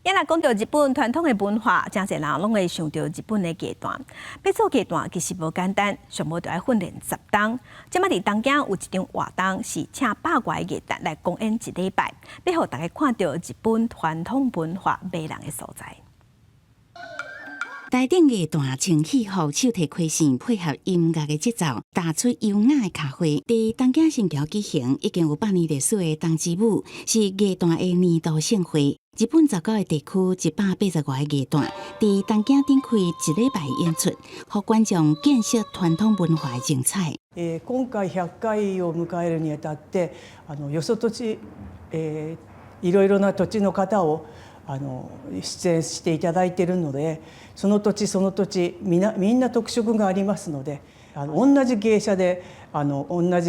也来讲到日本传统的文化，真侪人拢会想到日本的歌团。要做歌团其实无简单，上无就要训练10天。即摆伫东京有一场活动，是请百外个乐团来公演1礼拜，要互大家看到日本传统文化迷人的所在。台顶乐团穿戏服，手提开线，配合音乐的节奏，打出优雅的卡花。伫东京新桥举行，已经有8年历史的东之舞，是乐团的年度盛会。日本19个地区180外个乐团，伫东京展开1礼拜演出，互观众见识传統文化的精彩。今回100回を迎えるにあたって、よそ土地、いろいろな土地の方を出演していただいているので、その土地その土地みんな特色がありますので、同じ芸者で同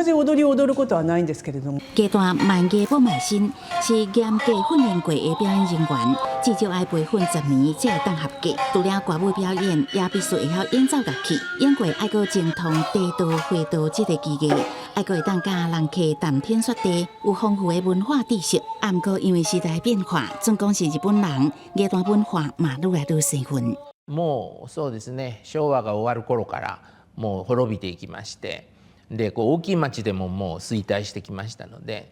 じ踊りを踊ることはないんですけれども。歌团慢艺不慢心，是严格训练过的表演人员，至少要培训10年才会当合格。除了歌舞表演，也必须会晓演奏乐器，演过还阁精通地道、会道这个技艺，还阁会当教人客谈天说地，有丰富的文化知识。啊，不过因为时代变化，总讲是日本人乐团文化嘛愈来愈生分。もうそうですね、昭和が終わる頃からもう滅びていきまして。で大きい町でももう衰退してきましたので、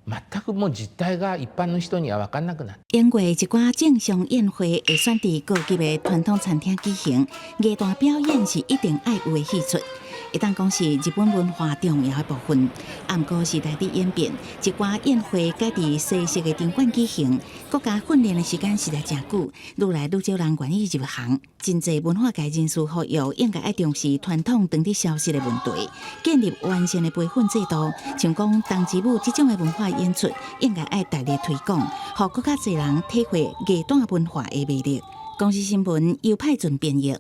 全くもう実態が一般の人には分かんなくなって。演过一寡正常宴会会选伫高级的传统餐厅举行，乐团表演是一定爱有的戏出，会当讲是日本文化重要的部分。啊，不过时代的演变，一寡宴会改伫西式的场馆举行，国家训练的时间实在真久，愈来愈少人愿意入行。真侪文化界人士呼吁，应该爱重视传统长伫消失的问题，建立完善的培训制度。像讲东之舞这种的文化演出，应该爱大力推广，互更较侪人体会乐团文化的魅力。公司新闻由派准编译。